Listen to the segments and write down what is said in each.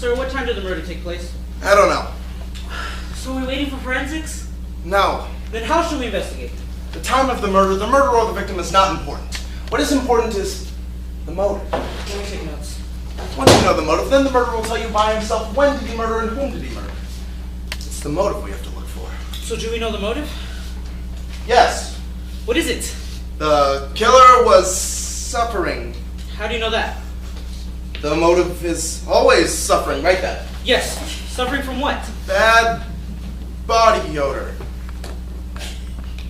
Sir, what time did the murder take place? I don't know. So we're waiting for forensics? No. Then how should we investigate? The time of the murder or the victim is not important. What is important is the motive. Let me take notes. Once you know the motive, then the murderer will tell you by himself when did he murder and whom did he murder. It's the motive we have to look for. So do we know the motive? Yes. What is it? The killer was suffering. How do you know that? The motive is always suffering, right then? Yes. Suffering from what? Bad body odor.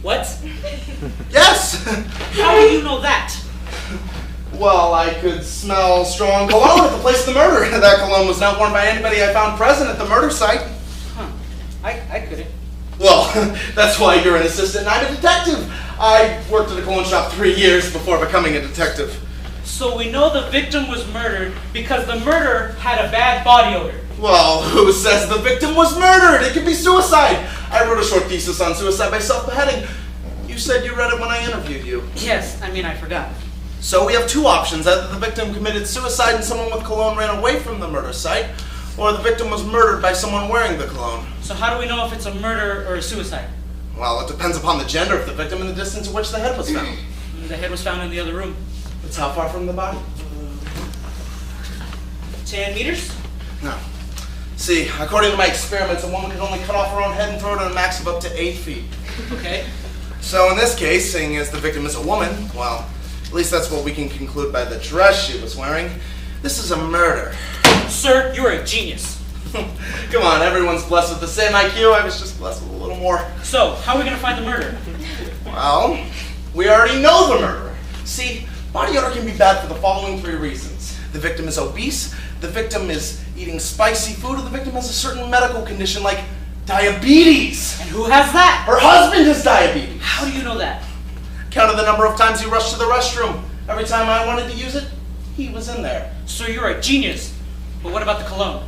What? Yes! How do you know that? Well, I could smell strong cologne at the place of the murder. That cologne was not worn by anybody I found present at the murder site. Huh. I couldn't. Well, that's why you're an assistant and I'm a detective. I worked at a cologne shop 3 years before becoming a detective. So we know the victim was murdered because the murderer had a bad body odor. Well, who says the victim was murdered? It could be suicide. I wrote a short thesis on suicide by self-beheading. You said you read it when I interviewed you. Yes, I forgot. So we have two options. Either the victim committed suicide and someone with cologne ran away from the murder site, or the victim was murdered by someone wearing the cologne. So how do we know if it's a murder or a suicide? Well, it depends upon the gender of the victim and the distance at which the head was found. The head was found in the other room. It's how far from the body? 10 meters? No. See, according to my experiments, a woman could only cut off her own head and throw it at a max of up to 8 feet. Okay. So in this case, seeing as the victim is a woman, well, at least that's what we can conclude by the dress she was wearing. This is a murder. Sir, you're a genius. Come on, everyone's blessed with the same IQ. I was just blessed with a little more. So, how are we going to find the murderer? Well, we already know the murderer. See, body odor can be bad for the following 3 reasons. The victim is obese, the victim is eating spicy food, or the victim has a certain medical condition like diabetes. And who has that? Her husband has diabetes. How do you know that? Counted the number of times he rushed to the restroom. Every time I wanted to use it, he was in there. So you're a genius. But what about the cologne?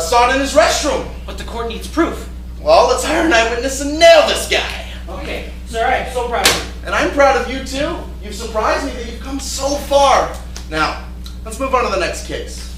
Saw it in his restroom. But the court needs proof. Well, let's hire an eyewitness and nail this guy. Okay. Sir, I am so proud of you. And I'm proud of you too. You've surprised me that you've come so far. Now, let's move on to the next case.